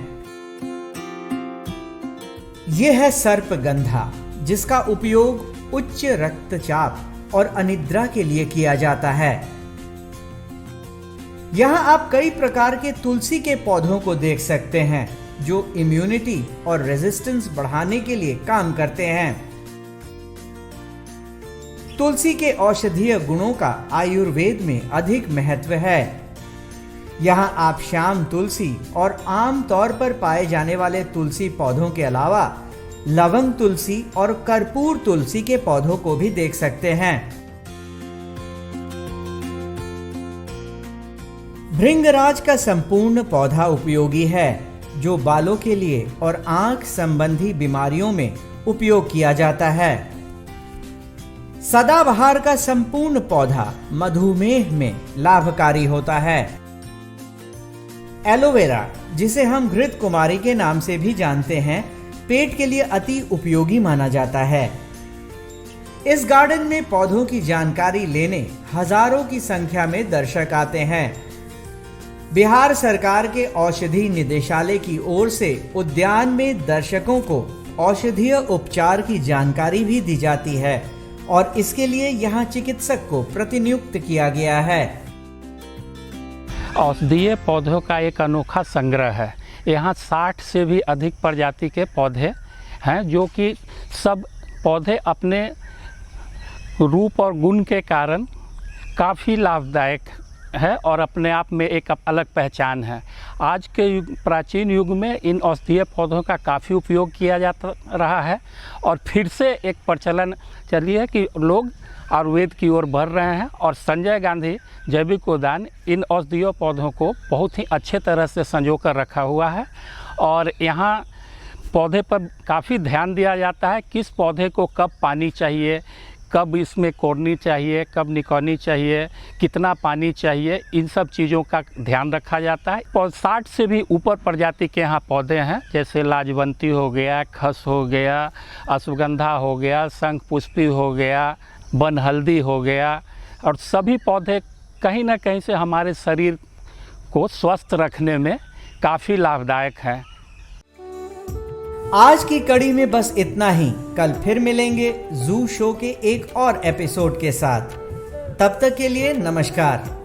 ये है सर्पगंधा, जिसका उपयोग उच्च रक्तचाप और अनिद्रा के लिए किया जाता है। यहाँ आप कई प्रकार के तुलसी के पौधों को देख सकते हैं जो इम्यूनिटी और रेजिस्टेंस बढ़ाने के लिए काम करते हैं। तुलसी के औषधीय गुणों का आयुर्वेद में अधिक महत्व है। यहाँ आप श्याम तुलसी और आम तौर पर पाए जाने वाले तुलसी पौधों के अलावा लवंग तुलसी और कर्पूर तुलसी के पौधों को भी देख सकते हैं। भृंगराज का संपूर्ण पौधा उपयोगी है, जो बालों के लिए और आंख संबंधी बीमारियों में उपयोग किया जाता है। सदाबहार का संपूर्ण पौधा मधुमेह में लाभकारी होता है। एलोवेरा, जिसे हम घृत कुमारी के नाम से भी जानते हैं, पेट के लिए अति उपयोगी माना जाता है। इस गार्डन में पौधों की जानकारी लेने हजारों की संख्या में दर्शक आते हैं। बिहार सरकार के औषधि निदेशालय की ओर से उद्यान में दर्शकों को औषधीय उपचार की जानकारी भी दी जाती है और इसके लिए यहाँ चिकित्सक को प्रतिनियुक्त किया गया है। औषधीय पौधों का एक अनोखा संग्रह है। यहाँ 60 से भी अधिक प्रजाति के पौधे हैं, जो कि सब पौधे अपने रूप और गुण के कारण काफ़ी लाभदायक है और अपने आप में एक अलग पहचान है। आज के प्राचीन युग में इन औषधीय पौधों का काफ़ी उपयोग किया जाता रहा है और फिर से एक प्रचलन चली है कि लोग आयुर्वेद की ओर बढ़ रहे हैं और संजय गांधी जैविक उद्यान इन औषधीय पौधों को बहुत ही अच्छे तरह से संजो कर रखा हुआ है और यहाँ पौधे पर काफ़ी ध्यान दिया जाता है, किस पौधे को कब पानी चाहिए, कब इसमें कोड़नी चाहिए, कब निकौनी चाहिए, कितना पानी चाहिए, इन सब चीज़ों का ध्यान रखा जाता है। 60 से भी ऊपर प्रजाति के यहाँ पौधे हैं, जैसे लाजवंती हो गया, खस हो गया, अश्वगंधा हो गया, शंख पुष्पी हो गया, वन हल्दी हो गया और सभी पौधे कहीं ना कहीं से हमारे शरीर को स्वस्थ रखने में काफ़ी लाभदायक हैं। आज की कड़ी में बस इतना ही। कल फिर मिलेंगे जू शो के एक और एपिसोड के साथ। तब तक के लिए नमस्कार।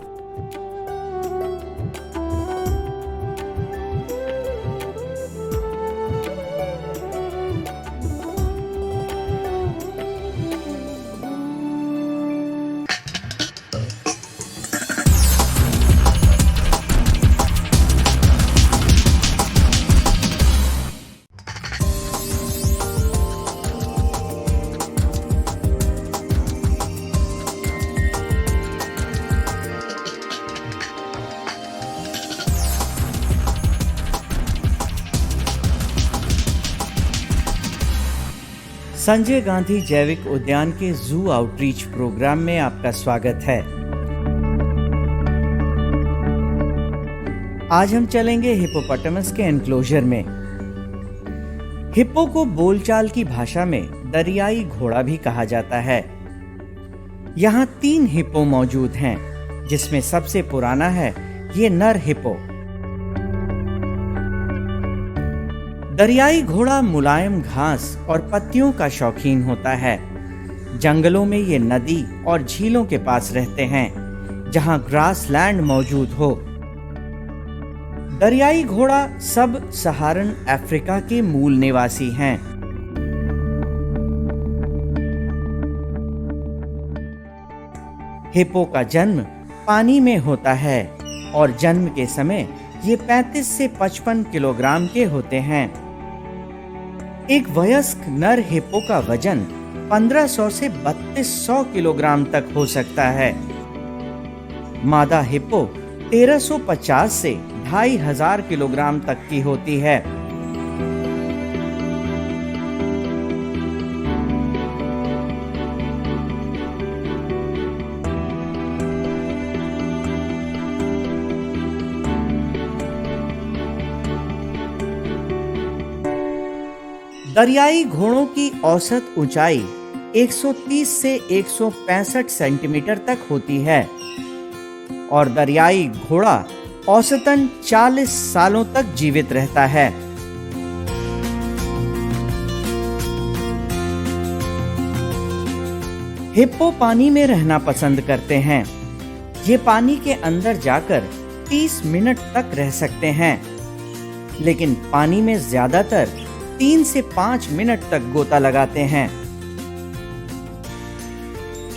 संजय गांधी जैविक उद्यान के जू आउटरीच प्रोग्राम में आपका स्वागत है। आज हम चलेंगे हिप्पोपोटामस के एनक्लोजर में। हिप्पो को बोलचाल की भाषा में दरियाई घोड़ा भी कहा जाता है। यहाँ 3 हिप्पो मौजूद हैं, जिसमें सबसे पुराना है ये नर हिप्पो। दरियाई घोड़ा मुलायम घास और पत्तियों का शौकीन होता है। जंगलों में ये नदी और झीलों के पास रहते हैं, जहां ग्रासलैंड मौजूद हो। दरियाई घोड़ा सब सहारन अफ्रीका के मूल निवासी हैं। हिप्पो का जन्म पानी में होता है और जन्म के समय ये 35 से 55 किलोग्राम के होते हैं। एक वयस्क नर हिप्पो का वजन 1500 से 3200 किलोग्राम तक हो सकता है। मादा हिप्पो 1350 से 2500 किलोग्राम तक की होती है। दरियाई घोड़ों की औसत ऊंचाई 130 से 165 सेंटीमीटर तक होती है और दरियाई घोड़ा औसतन 40 सालों तक जीवित रहता है। हिप्पो पानी में रहना पसंद करते हैं। ये पानी के अंदर जाकर 30 मिनट तक रह सकते हैं, लेकिन पानी में ज्यादातर 3 से 5 मिनट तक गोता लगाते हैं।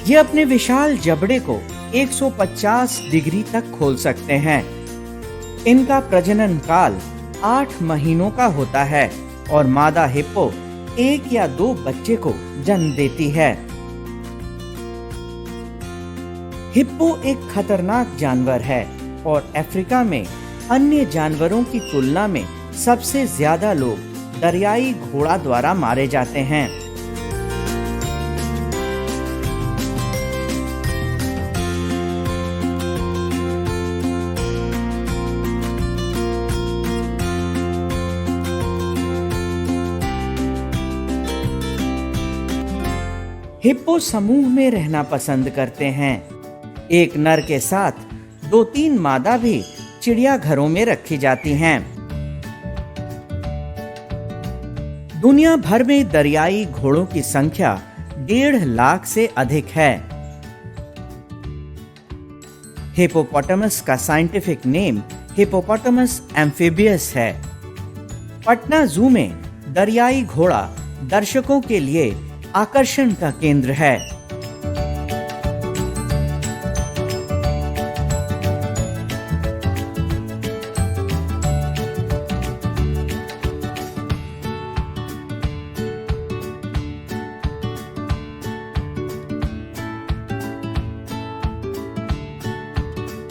ये अपने विशाल जबड़े को 150 डिग्री तक खोल सकते हैं। इनका प्रजनन काल 8 महीनों का होता है और मादा हिप्पो 1 या 2 बच्चे को जन्म देती है। हिप्पो एक खतरनाक जानवर है और अफ्रीका में अन्य जानवरों की तुलना में सबसे ज्यादा लोग दरियाई घोड़ा द्वारा मारे जाते हैं। हिप्पो समूह में रहना पसंद करते हैं। एक नर के साथ 2-3 मादा भी चिड़ियाघरों में रखी जाती हैं। दुनिया भर में दरियाई घोड़ों की संख्या 1.5 लाख से अधिक है। हिप्पोपोटामस का साइंटिफिक नेम हिप्पोपोटामस एम्फिबियस है। पटना जू में दरियाई घोड़ा दर्शकों के लिए आकर्षण का केंद्र है।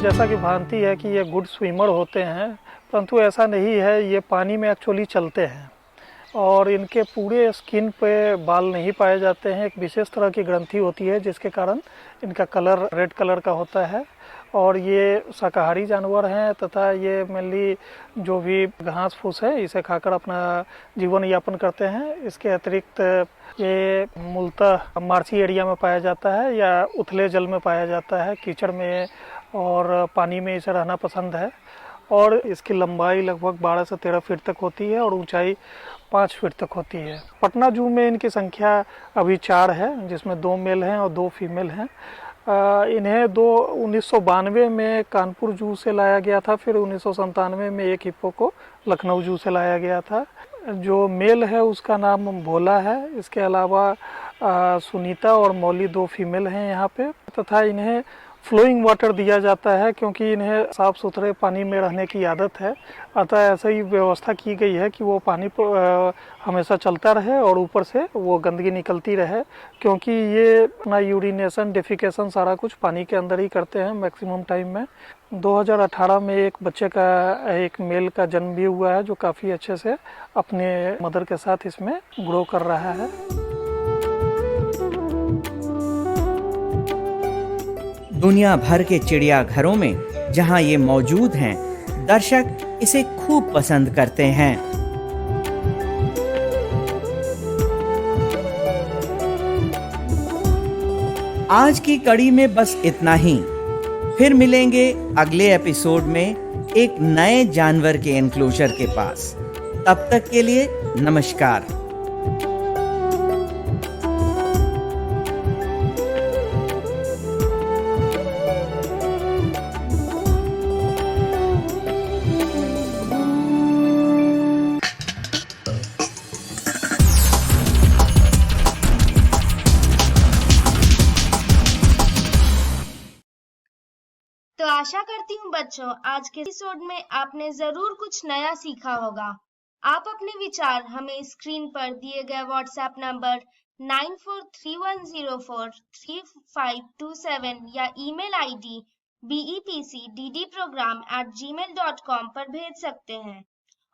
जैसा कि भ्रांति है कि ये गुड स्विमर होते हैं, परंतु ऐसा नहीं है। ये पानी में एक्चुअली चलते हैं और इनके पूरे स्किन पे बाल नहीं पाए जाते हैं। एक विशेष तरह की ग्रंथि होती है जिसके कारण इनका कलर रेड कलर का होता है और ये शाकाहारी जानवर हैं तथा ये मेनली जो भी घास फूस है इसे खाकर अपना जीवन यापन करते हैं। इसके अतिरिक्त ये मूलतः मार्शी एरिया में पाया जाता है या उथले जल में पाया जाता है, कीचड़ में और पानी में इसे रहना पसंद है। और इसकी लंबाई लगभग 12 से 13 फीट तक होती है और ऊंचाई 5 फीट तक होती है। पटना जू में इनकी संख्या अभी 4 है, जिसमें 2 मेल हैं और 2 फीमेल हैं। इन्हें 1992 में कानपुर जू से लाया गया था, फिर 1997 में एक हिप्पो को लखनऊ जू से लाया गया था। जो मेल है उसका नाम भोला है। इसके अलावा सुनीता और मौली 2 फीमेल हैं यहाँ पे, तथा इन्हें फ्लोइंग वाटर दिया जाता है क्योंकि इन्हें साफ़ सुथरे पानी में रहने की आदत है। अतः ऐसा ही व्यवस्था की गई है कि वो पानी हमेशा चलता रहे और ऊपर से वो गंदगी निकलती रहे, क्योंकि ये अपना यूरिनेशन डिफिकेशन सारा कुछ पानी के अंदर ही करते हैं मैक्सिमम टाइम में। 2018 में एक बच्चे का एक मेल का जन्म भी हुआ है जो काफ़ी अच्छे से अपने मदर के साथ इसमें ग्रो कर रहा है। दुनिया भर के चिड़ियाघरों में जहां ये मौजूद हैं, दर्शक इसे खूब पसंद करते हैं। आज की कड़ी में बस इतना ही। फिर मिलेंगे अगले एपिसोड में एक नए जानवर के एनक्लोजर के पास। तब तक के लिए नमस्कार। तो आशा करती हूँ बच्चों आज के एपिसोड में आपने जरूर कुछ नया सीखा होगा। आप अपने विचार हमें स्क्रीन पर दिए गए व्हाट्सएप नंबर 9431043527 या ईमेल आईडी bepcddprogram@gmail.com पर भेज सकते हैं।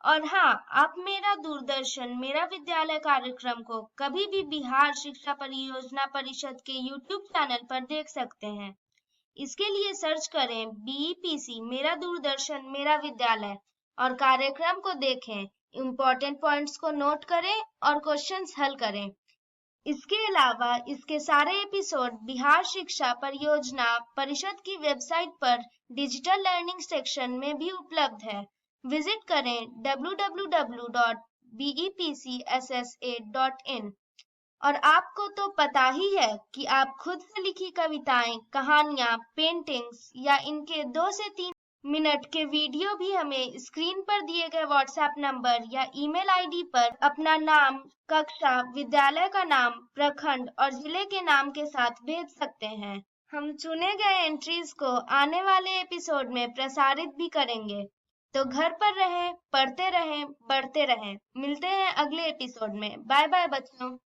और हाँ, आप मेरा दूरदर्शन मेरा विद्यालय कार्यक्रम को कभी भी बिहार शिक्षा परियोजना परिषद के YouTube चैनल पर देख सकते हैं। इसके लिए सर्च करें BEPC मेरा दूरदर्शन मेरा विद्यालय और कार्यक्रम को देखें, इम्पोर्टेंट पॉइंट्स को नोट करें और क्वेश्चंस हल करें। इसके अलावा इसके सारे एपिसोड बिहार शिक्षा परियोजना परिषद की वेबसाइट पर डिजिटल लर्निंग सेक्शन में भी उपलब्ध है। विजिट करें www.bepcssa.in। और आपको तो पता ही है कि आप खुद से लिखी कविताएं, कहानियां, पेंटिंग्स या इनके 2 से 3 मिनट के वीडियो भी हमें स्क्रीन पर दिए गए व्हाट्सएप नंबर या ईमेल आईडी पर अपना नाम, कक्षा, विद्यालय का नाम, प्रखंड और जिले के नाम के साथ भेज सकते हैं। हम चुने गए एंट्रीज को आने वाले एपिसोड में प्रसारित भी करेंगे। तो घर पर रहें, पढ़ते रहें, बढ़ते रहें। मिलते हैं अगले एपिसोड में। बाय बाय बच्चों।